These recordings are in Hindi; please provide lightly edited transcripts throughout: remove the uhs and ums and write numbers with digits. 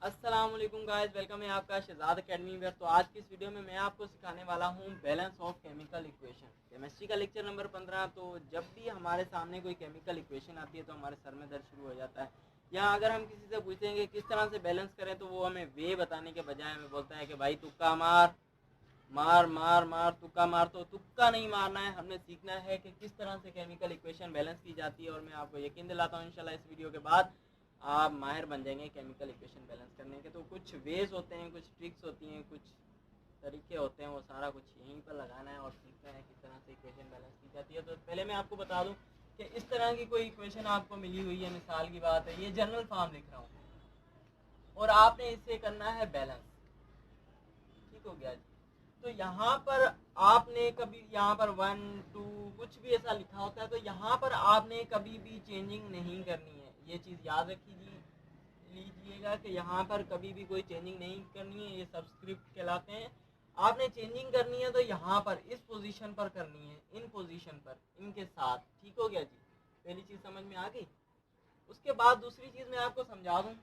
अस्सलाम वालेकुम गाइस, वेलकम है आपका शहजाद एकेडमी में। तो आज की इस वीडियो में मैं आपको सिखाने वाला हूँ balance of chemical equation, chemistry का लेक्चर नंबर 15। तो जब भी हमारे सामने कोई केमिकल इक्वेशन आती है तो हमारे सर में दर्द शुरू हो जाता है। यहाँ अगर हम किसी से पूछते हैं कि किस तरह से बैलेंस करें तो वो हमें वे बताने के बजाय हमें बोलता है कि भाई तुक्का मार मार मार मार तुक्का मार। तो तुक्का नहीं मारना है, हमने सीखना है कि किस तरह से केमिकल इक्वेशन बैलेंस की जाती है। और मैं आपको यकीन दिलाता हूँ इंशाल्लाह इस वीडियो के बाद आप माहिर बन जाएंगे केमिकल इक्वेशन बैलेंस करने के। तो कुछ वेज होते हैं, कुछ ट्रिक्स होती हैं, कुछ तरीके होते हैं, वो सारा कुछ यहीं पर लगाना है और सीखना है किस तरह से इक्वेशन बैलेंस की जाती है। तो पहले मैं आपको बता दूं कि इस तरह की कोई इक्वेशन आपको मिली हुई है, मिसाल की बात है, ये जनरल फॉर्म लिख रहा हूँ और आपने इसे करना है बैलेंस। ठीक हो गया जी। तो यहाँ पर आपने कभी यहाँ पर 1 2 कुछ भी ऐसा लिखा होता है तो यहाँ पर आपने कभी भी चेंजिंग नहीं करनी है। ये चीज़ याद लीजिएगा कि यहाँ पर कभी भी कोई चेंजिंग नहीं करनी है, ये सब्सक्रिप्ट कहलाते हैं। आपने चेंजिंग करनी है तो यहाँ पर इस पोजीशन पर करनी है, इन पोजीशन पर इनके साथ। ठीक हो गया जी, पहली चीज़ समझ में आ गई। उसके बाद दूसरी चीज़ मैं आपको समझा दूँ।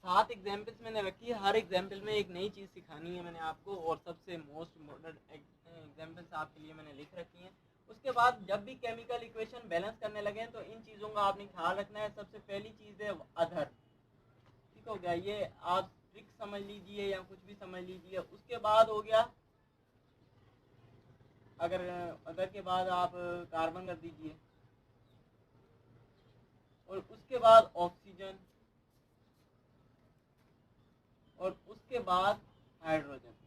7 एग्जाम्पल्स मैंने रखी है, हर एग्जाम्पल में एक नई चीज़ सिखानी है मैंने आपको, और सबसे मोस्ट मॉडर्न एग्जाम्पल्स आपके लिए मैंने लिख रखी हैं। उसके बाद जब भी केमिकल इक्वेशन बैलेंस करने लगे तो इन चीज़ों का आपने ख्याल रखना है। सबसे पहली चीज़ है अदर। ठीक हो गया, ये आप ट्रिक समझ लीजिए या कुछ भी समझ लीजिए। उसके बाद हो गया, अगर अदर के बाद आप कार्बन कर दीजिए, और उसके बाद ऑक्सीजन, और उसके बाद हाइड्रोजन।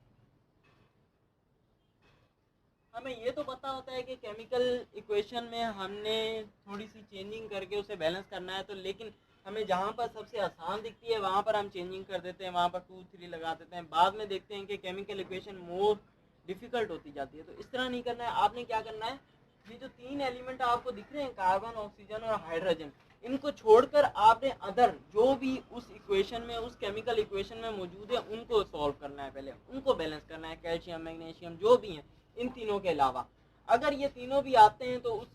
हमें ये तो पता होता है कि केमिकल इक्वेशन में हमने थोड़ी सी चेंजिंग करके उसे बैलेंस करना है, तो लेकिन हमें जहाँ पर सबसे आसान दिखती है वहाँ पर हम चेंजिंग कर देते हैं, वहाँ पर 2 3 लगा देते हैं। बाद में देखते हैं कि केमिकल इक्वेशन मोर डिफ़िकल्ट होती जाती है। तो इस तरह नहीं करना है। आपने क्या करना है, ये जो 3 एलिमेंट आपको दिख रहे हैं, कार्बन, ऑक्सीजन और हाइड्रोजन, इनको छोड़कर आपने अदर जो भी उस इक्वेशन में, उस केमिकल इक्वेशन में मौजूद है, उनको सॉल्व करना है, पहले उनको बैलेंस करना है। कैल्शियम, मैग्नीशियम जो भी हैं, इन तीनों के अलावा अगर ये तीनों भी आते हैं तो उस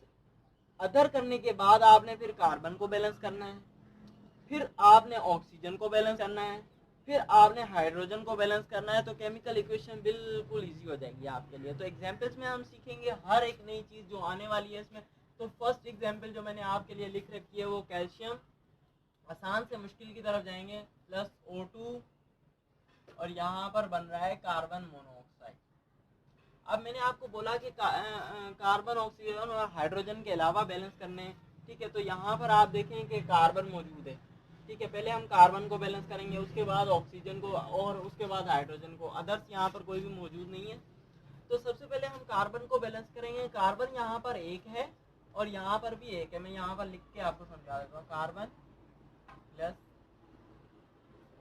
अदर करने के बाद आपने फिर कार्बन को बैलेंस करना है, फिर आपने ऑक्सीजन को बैलेंस करना है, फिर आपने हाइड्रोजन को बैलेंस करना है। तो केमिकल इक्वेशन बिल्कुल इजी हो जाएगी आपके लिए। तो एग्जाम्पल्स में हम सीखेंगे हर एक नई चीज़ जो आने वाली है इसमें। तो फर्स्ट एग्जाम्पल जो मैंने आपके लिए लिख रखी है वो कैल्शियम, आसान से मुश्किल की तरफ जाएंगे, प्लस O2, और यहाँ पर बन रहा है कार्बन मोनोऑक्साइड। अब मैंने आपको बोला कि कार्बन, ऑक्सीजन और हाइड्रोजन के अलावा बैलेंस करने हैं। ठीक है, तो यहाँ पर आप देखें कि कार्बन मौजूद है। ठीक है, पहले हम कार्बन को बैलेंस करेंगे, उसके बाद ऑक्सीजन को, और उसके बाद हाइड्रोजन को। अदर्स यहाँ पर कोई भी मौजूद नहीं है। तो सबसे पहले हम कार्बन को बैलेंस करेंगे। कार्बन यहाँ पर एक है और यहाँ पर भी एक है। मैं यहाँ पर लिख के आपको समझा देता हूँ। कार्बन प्लस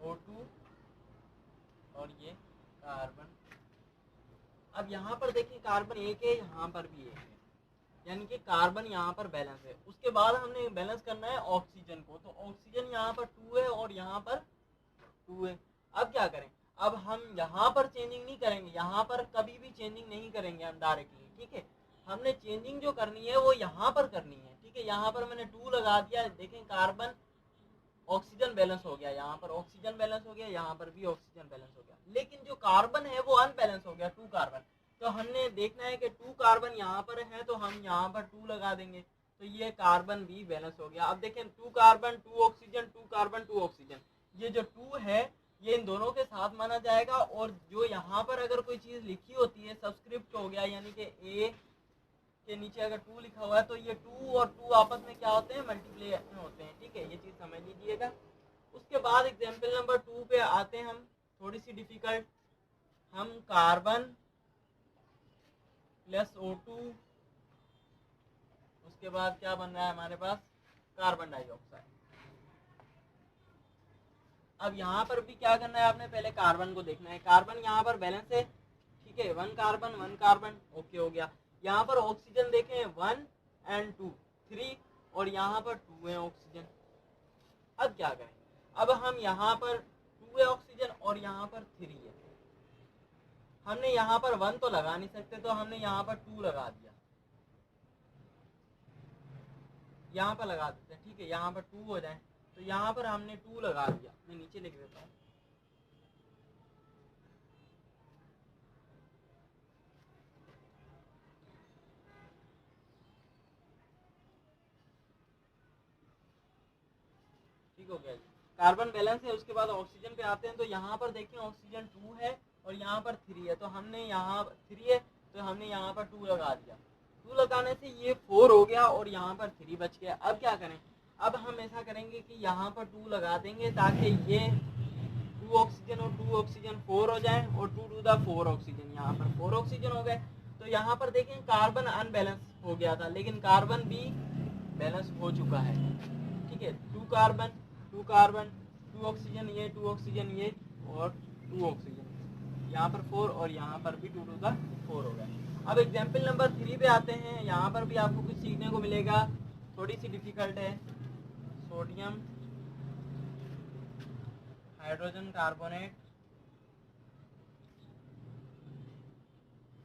O2 और ये कार्बन। अब यहाँ पर देखिए कार्बन एक है, यहाँ पर भी एक है, यानी कि कार्बन यहाँ पर बैलेंस है। उसके बाद हमने बैलेंस करना है ऑक्सीजन को। तो ऑक्सीजन यहाँ पर 2 है और यहाँ पर 2 है। अब क्या करें, अब हम यहाँ पर चेंजिंग नहीं करेंगे, यहाँ पर कभी भी चेंजिंग नहीं करेंगे हम डायरेक्टली। ठीक है, हमने चेंजिंग जो करनी है वो यहाँ पर करनी है। ठीक है, यहाँ पर मैंने 2 लगा दिया। देखें कार्बन, ऑक्सीजन बैलेंस हो गया, यहाँ पर ऑक्सीजन बैलेंस हो गया, यहाँ पर भी ऑक्सीजन बैलेंस हो गया। लेकिन जो कार्बन है वो अनबैलेंस हो गया, 2 कार्बन। तो हमने देखना है कि 2 कार्बन यहाँ पर है तो हम यहाँ पर 2 लगा देंगे, तो ये कार्बन भी बैलेंस हो गया। अब देखें 2 कार्बन 2 ऑक्सीजन, 2 कार्बन 2 ऑक्सीजन, ये जो 2 है ये इन दोनों के साथ माना जाएगा। और जो यहाँ पर अगर कोई चीज़ लिखी होती है, सब्सक्रिप्ट हो गया, यानी कि ए के नीचे अगर 2 लिखा हुआ है तो ये 2 और 2 आपस में क्या होते हैं, मल्टीप्लाई होते हैं। ठीक है, ये चीज़ समझ लीजिएगा। उसके बाद एग्जाम्पल नंबर 2 पे आते हैं हम, थोड़ी सी डिफिकल्ट। हम कार्बन प्लस O2, उसके बाद क्या बन रहा है हमारे पास, कार्बन डाइऑक्साइड। अब यहाँ पर भी क्या करना है, आपने पहले कार्बन को देखना है। कार्बन यहाँ पर बैलेंस है। ठीक है, 1 कार्बन 1 कार्बन, ओके हो गया। यहाँ पर ऑक्सीजन देखें 1 एंड 2 3, और यहाँ पर 2 है ऑक्सीजन। अब क्या करें, अब हम यहाँ पर 2 है ऑक्सीजन और यहाँ पर 3 है। हमने यहाँ पर 1 तो लगा नहीं सकते, तो हमने यहाँ पर 2 लगा दिया, यहाँ पर लगा देते हैं। ठीक है, यहाँ पर 2 हो जाए, तो यहाँ पर हमने 2 लगा दिया। मैं नीचे लिख देता हूँ, ठीक हो गया जी। कार्बन बैलेंस है। उसके बाद ऑक्सीजन पे आते हैं, तो यहाँ पर देखिए ऑक्सीजन 2 है और यहाँ पर 3 है, तो हमने यहाँ 3 है तो हमने यहाँ पर 2 लगा दिया। 2 लगाने से ये 4 हो गया और यहाँ पर 3 बच गया। अब क्या करें, अब हम ऐसा करेंगे कि यहाँ पर 2 लगा देंगे ताकि ये 2 ऑक्सीजन और 2 ऑक्सीजन 4 हो जाए और 2 टू द 4 ऑक्सीजन, यहाँ पर 4 ऑक्सीजन हो गए। तो यहाँ पर देखें कार्बन अनबैलेंस हो गया था, लेकिन कार्बन भी बैलेंस हो चुका है, ठीक है। 2 कार्बन 2 कार्बन 2 ऑक्सीजन ये 2 ऑक्सीजन ये और 2 ऑक्सीजन, यहाँ पर 4 और यहाँ पर भी 2 टू द 4 हो गया। अब एग्जाम्पल नंबर 3 पे आते हैं। यहाँ पर भी आपको कुछ सीखने को मिलेगा, थोड़ी सी डिफिकल्ट है। सोडियम हाइड्रोजन कार्बोनेट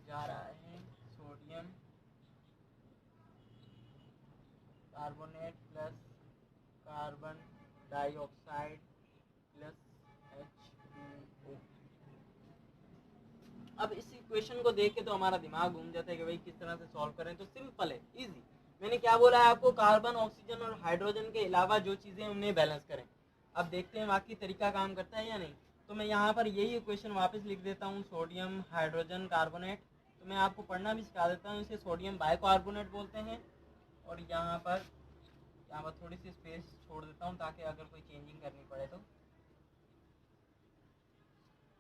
जा रहा है, sodium carbonate plus carbon dioxide plus H2O। अब इस इक्वेशन को देख के तो हमारा दिमाग घूम जाता है कि भाई किस तरह से सॉल्व करें। तो सिंपल है, इजी। मैंने क्या बोला है आपको, कार्बन ऑक्सीजन और हाइड्रोजन के अलावा जो चीज़ें उन्हें बैलेंस करें। अब देखते हैं बाकी तरीका काम करता है या नहीं। तो मैं यहाँ पर यही इक्वेशन वापस लिख देता हूँ, सोडियम हाइड्रोजन कार्बोनेट। तो मैं आपको पढ़ना भी सिखा देता हूँ, इसे सोडियम बाइकार्बोनेट बोलते हैं। और यहाँ पर थोड़ी सी स्पेस छोड़ देता हूँ ताकि अगर कोई चेंजिंग करनी पड़े तो।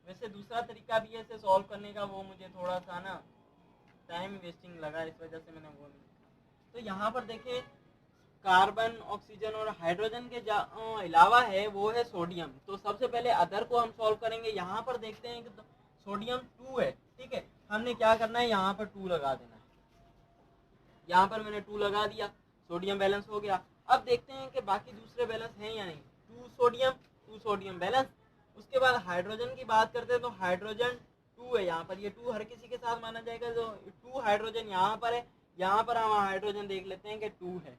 वैसे दूसरा तरीका भी है इसे सॉल्व करने का, वो मुझे थोड़ा सा ना टाइम वेस्टिंग लगा, इस वजह से मैंने वो नहीं। तो यहाँ पर देखें कार्बन ऑक्सीजन और हाइड्रोजन के अलावा है वो है सोडियम। तो सबसे पहले अदर को हम सॉल्व करेंगे। यहाँ पर देखते हैं कि तो सोडियम 2 है, ठीक है। हमने क्या करना है, यहाँ पर 2 लगा देना है। यहाँ पर मैंने 2 लगा दिया, सोडियम बैलेंस हो गया। अब देखते हैं कि बाकी दूसरे बैलेंस हैं या नहीं। 2 सोडियम बैलेंस। उसके बाद हाइड्रोजन की बात करते हैं, तो हाइड्रोजन 2 है यहाँ पर, ये 2 हर किसी के साथ माना जाएगा। तो 2 हाइड्रोजन यहाँ पर है, यहाँ पर हम हाइड्रोजन देख लेते हैं कि 2 है,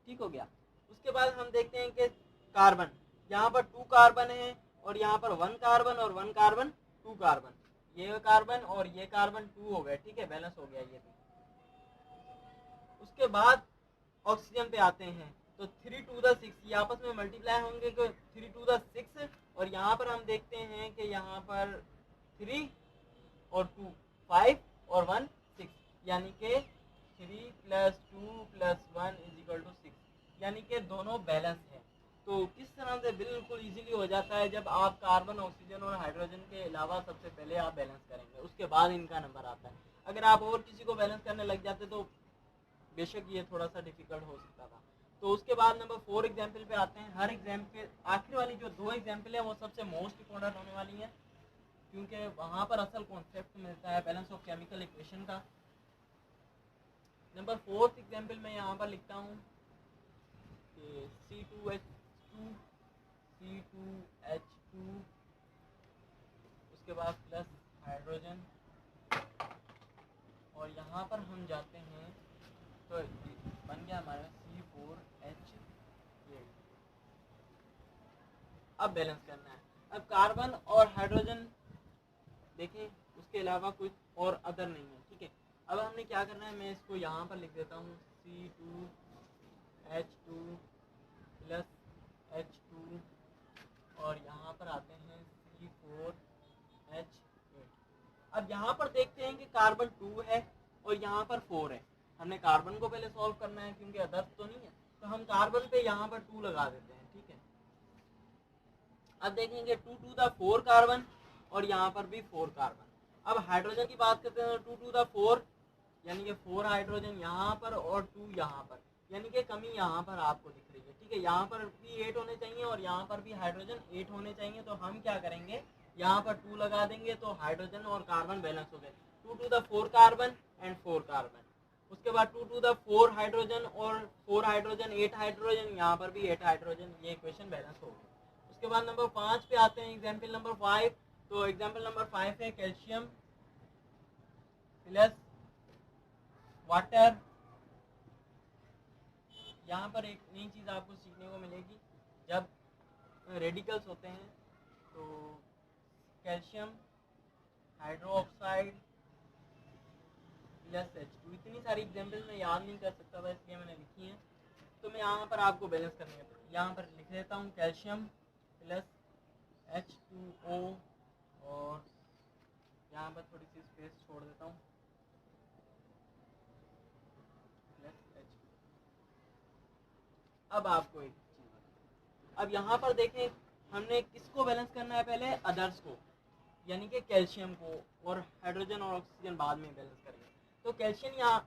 ठीक हो गया। उसके बाद हम देखते हैं कि कार्बन, यहाँ पर 2 कार्बन है और यहाँ पर 1 कार्बन और 1 कार्बन 2 कार्बन, ये कार्बन और ये कार्बन 2 हो गए, ठीक है, बैलेंस हो गया ये भी। उसके बाद ऑक्सीजन पे आते हैं, तो 3 टू द 6 ये आपस में मल्टीप्लाई होंगे, तो 3 टू द 6। और यहाँ पर हम देखते हैं कि यहाँ पर 3 और 2 5 और 1 6, यानी कि 3 + 2 + 1 = 6, यानी कि दोनों बैलेंस हैं। तो किस तरह से बिल्कुल इजीली हो जाता है जब आप कार्बन ऑक्सीजन और हाइड्रोजन के अलावा सबसे पहले आप बैलेंस करेंगे, उसके बाद इनका नंबर आता है। अगर आप और किसी को बैलेंस करने लग जाते तो बेशक ये थोड़ा सा डिफिकल्ट हो सकता था। तो उसके बाद नंबर 4 एग्जाम्पल पे आते हैं। हर एग्जाम्पल आखिर वाली जो 2 एग्जाम्पल है वो सबसे मोस्ट इंपॉर्टेंट होने वाली है, क्योंकि वहाँ पर असल कॉन्सेप्ट मिलता है बैलेंस ऑफ केमिकल इक्वेशन का। नंबर 4 एग्जाम्पल में यहाँ पर लिखता हूँ कि C2H2 C2H2, उसके बाद प्लस हाइड्रोजन, और यहाँ पर हम जाते हैं तो बन गया हमारा C4H8। अब बैलेंस करना है। अब कार्बन और हाइड्रोजन देखें, उसके अलावा कुछ और अदर नहीं है, ठीक है। अब हमने क्या करना है, मैं इसको यहाँ पर लिख देता हूँ C2H2 + H2, और यहाँ पर आते हैं C4H8। अब यहाँ पर देखते हैं कि कार्बन 2 है और यहाँ पर 4 है। हमने कार्बन को पहले सॉल्व करना है क्योंकि अदर्स तो नहीं है, तो हम कार्बन पे यहाँ पर 2 लगा देते हैं, ठीक है। अब देखेंगे 2 टू द 4 कार्बन और यहाँ पर भी 4 कार्बन। अब हाइड्रोजन की बात करते हैं तो 2 टू द 4, यानी कि 4 हाइड्रोजन यहाँ पर और 2 यहाँ पर, यानी कि कमी यहाँ पर आपको दिख रही है, ठीक है। यहाँ पर भी 8 होने चाहिए और यहाँ पर भी हाइड्रोजन 8 होने चाहिए। तो हम क्या करेंगे, यहाँ पर 2 लगा देंगे, तो हाइड्रोजन और कार्बन बैलेंस हो गए। 2 to the 4 carbon and 4 carbon. उसके बाद 2 टू द 4 हाइड्रोजन और 4 हाइड्रोजन 8 हाइड्रोजन, यहाँ पर भी 8 हाइड्रोजन, ये इक्वेशन बैलेंस हो गई। उसके बाद नंबर 5 पे आते हैं, एग्जाम्पल नंबर 5। तो एग्जाम्पल नंबर 5 है कैल्शियम प्लस वाटर। यहाँ पर एक नई चीज़ आपको सीखने को मिलेगी, जब रेडिकल्स होते हैं तो कैल्शियम हाइड्रोक्साइड प्लस H2, इतनी सारी एग्जाम्पल मैं याद नहीं कर सकता था इसलिए मैंने लिखी हैं। तो मैं यहाँ पर आपको बैलेंस करने का यहाँ पर लिख देता हूँ कैल्शियम प्लस H2O और यहाँ पर थोड़ी सी स्पेस छोड़ देता हूँ प्लस H2। अब आपको एक चीज़, अब यहाँ पर देखें हमने किसको बैलेंस करना है, पहले अदर्स को यानी कि कैल्शियम को, और हाइड्रोजन और ऑक्सीजन बाद में बैलेंस करेंगे। तो कैल्शियम यहाँ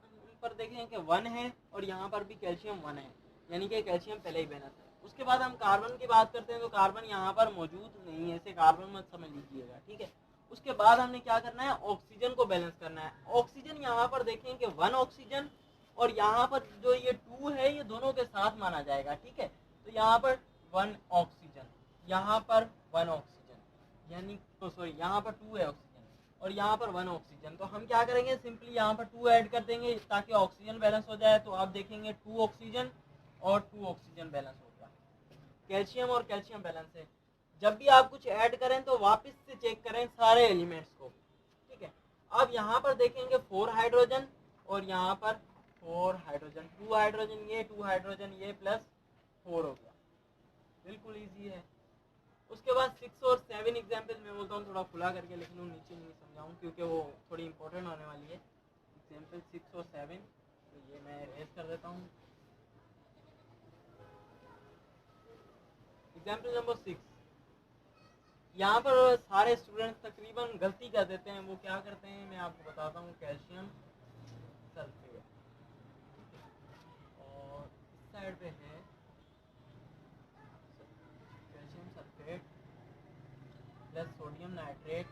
पर देखें कि 1 है और यहाँ पर भी कैल्शियम 1 है, यानी कि कैल्शियम पहले ही बैलेंस है। उसके बाद हम कार्बन की बात करते हैं तो कार्बन यहाँ पर मौजूद नहीं है, इसे कार्बन मत समझ लीजिएगा, ठीक है। उसके बाद हमने क्या करना है, ऑक्सीजन को बैलेंस करना है। ऑक्सीजन यहाँ पर देखें कि 1 ऑक्सीजन और यहाँ पर जो ये 2 है ये दोनों के साथ माना जाएगा, ठीक है। तो यहाँ पर 1 ऑक्सीजन, यहाँ पर 1 ऑक्सीजन, यानी तो सॉरी यहाँ पर 2 है ऑक्सीजन और यहाँ पर 1 ऑक्सीजन। तो हम क्या करेंगे, सिंपली यहाँ पर 2 ऐड कर देंगे ताकि ऑक्सीजन बैलेंस हो जाए। तो आप देखेंगे 2 ऑक्सीजन और 2 ऑक्सीजन बैलेंस हो गया, कैल्शियम और कैल्शियम बैलेंस है। जब भी आप कुछ ऐड करें तो वापस से चेक करें सारे एलिमेंट्स को, ठीक है। अब यहाँ पर देखेंगे 4 हाइड्रोजन और यहाँ पर 4 हाइड्रोजन, 2 हाइड्रोजन ये, 2 हाइड्रोजन ये, प्लस 4 हो गया, बिल्कुल ईजी है। उसके बाद 6 और 7 एग्जाम्पल मैं बोलता हूँ थोड़ा खुला करके लिख लूँ, नीचे नहीं समझाऊँ क्योंकि वो थोड़ी इंपॉर्टेंट होने वाली है। एग्जाम्पल 6 और 7 तो ये मैं रेज कर देता हूँ। एग्जाम्पल नंबर 6, यहाँ पर सारे स्टूडेंट्स तकरीबन गलती कर देते हैं। वो क्या करते हैं मैं आपको बताता हूँ, कैल्शियम सल्फेट, और इस साइड पे है calcium sulphate plus sodium nitrate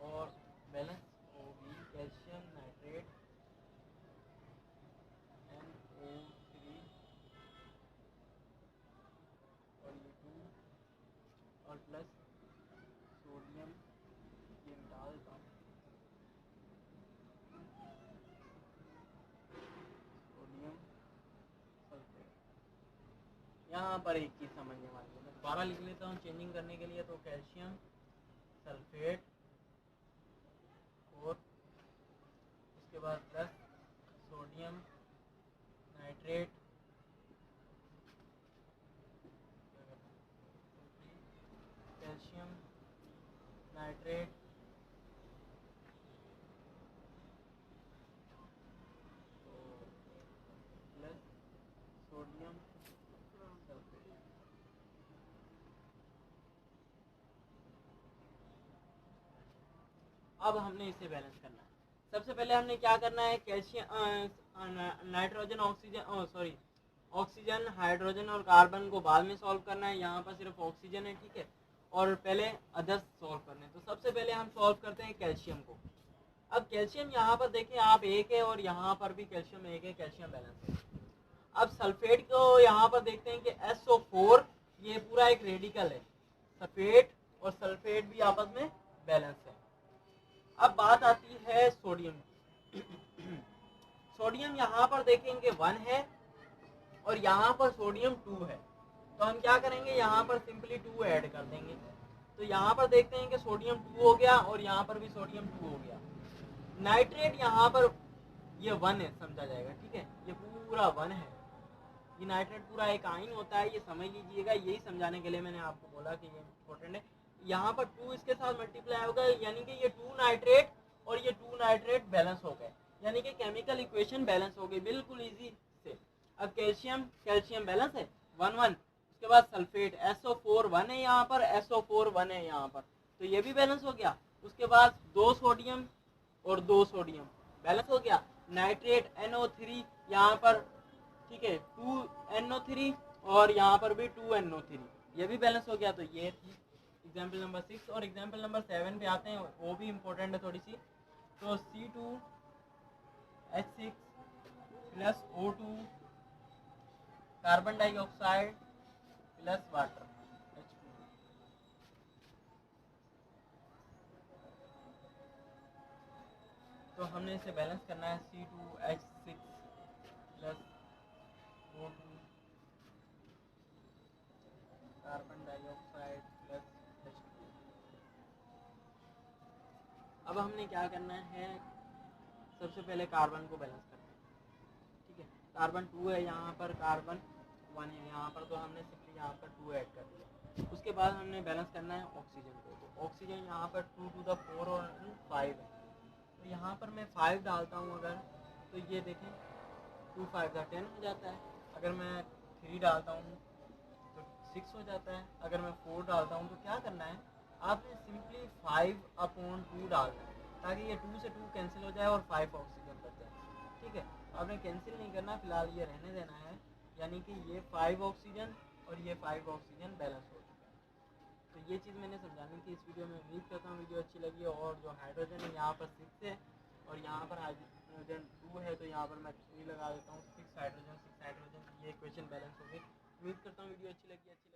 और बैलेंस होगी कैल्शियम नाइट्रेट NO3 और ये 2 और प्लस सोडियम, ये डाल देता हूँ, सोडियम सल्फेट। यहाँ पर एक चीज़ समझने वाली है, मैं दोबारा लिख लेता हूँ चेंजिंग करने के लिए। तो कैल्शियम सल्फेट और उसके बाद plus sodium nitrate calcium nitrate plus sodium sulphate. अब हमने इसे बैलेंस करना है। सबसे पहले हमने क्या करना है, calcium nitrogen oxygen sorry oxygen hydrogen और कार्बन को बाद में सॉल्व करना है। यहाँ पर सिर्फ ऑक्सीजन है, ठीक है, और पहले अदर्स सॉल्व करने हैं। तो सबसे पहले हम सॉल्व करते हैं कैल्शियम को। अब कैल्शियम यहाँ पर देखें आप 1 है और यहाँ पर भी कैल्शियम 1 है, कैल्शियम बैलेंस है। अब सल्फेट को यहाँ पर देखते हैं कि SO4 ये पूरा एक रेडिकल है, सल्फेट और सल्फेट भी आपस में बैलेंस है। अब बात आती है सोडियम की। सोडियम यहाँ पर देखेंगे 1 है और यहाँ पर सोडियम 2 है। तो हम क्या करेंगे, यहाँ पर सिंपली 2 ऐड कर देंगे। तो यहाँ पर देखते हैं कि सोडियम 2 हो गया और यहाँ पर भी सोडियम 2 हो गया। नाइट्रेट यहाँ पर ये 1 है समझा जाएगा, ठीक है, ये पूरा 1 है। ये नाइट्रेट पूरा एक आयन होता है, ये समझ लीजिएगा। यही समझाने के लिए मैंने आपको बोला कि ये इम्पोर्टेंट है। यहाँ पर 2 इसके साथ मल्टीप्लाई होगा, यानी कि ये 2 नाइट्रेट और ये 2 नाइट्रेट बैलेंस हो गए, यानी कि केमिकल इक्वेशन बैलेंस हो गई, बिल्कुल इजी से। अब कैल्शियम कैल्शियम बैलेंस है 1-1। उसके बाद सल्फेट SO4 1 है यहाँ पर, SO4 1 है यहाँ पर, तो ये भी बैलेंस हो गया। उसके बाद 2 सोडियम और 2 सोडियम बैलेंस हो गया। नाइट्रेट NO3 यहाँ पर, ठीक है, 2NO3 और यहाँ पर भी 2NO3, ये भी बैलेंस हो गया। तो ये थी एग्जाम्पल नंबर 6। और एग्जाम्पल नंबर 7 पे आते हैं, वो भी इम्पोर्टेंट है थोड़ी सी। तो C2H6 plus O2 carbon dioxide plus water H2। तो हमने इसे बैलेंस करना है C2H6 plus O2 carbon dioxide plus H2। अब हमने क्या करना है, सबसे पहले कार्बन को बैलेंस करना है। ठीक है, कार्बन 2 है यहाँ पर, कार्बन 1 है यहाँ पर, तो हमने सिंपली यहाँ पर 2 ऐड कर दिया। उसके बाद हमने बैलेंस करना है ऑक्सीजन को, तो ऑक्सीजन यहाँ पर 2 to the 4 और 5 है, तो यहाँ पर मैं 5 डालता हूँ अगर, तो ये देखें 2 5 का 10 हो जाता है। अगर मैं 3 डालता हूँ तो 6 हो जाता है। अगर मैं 4 डालता हूँ तो क्या करना है, आपने सिंपली 5/2 डालना है, ताकि ये 2 से 2 कैंसिल हो जाए और 5 ऑक्सीजन बच जाए। ठीक है, आपने कैंसिल नहीं करना, फिलहाल ये रहने देना है, यानी कि ये 5 ऑक्सीजन और ये 5 ऑक्सीजन बैलेंस हो चुका है। तो ये चीज़ मैंने समझानी थी इस वीडियो में। उम्मीद करता हूँ वीडियो अच्छी लगी। और जो हाइड्रोजन है यहाँ पर 6 है और यहाँ पर हाइड्रोजन 2 है, तो यहाँ पर मैं 3 लगा देता हूँ। 6 हाइड्रोजन 6 हाइड्रोजन, ये इक्वेशन बैलेंस हो गई। उम्मीद करता हूँ वीडियो अच्छी लगी है तो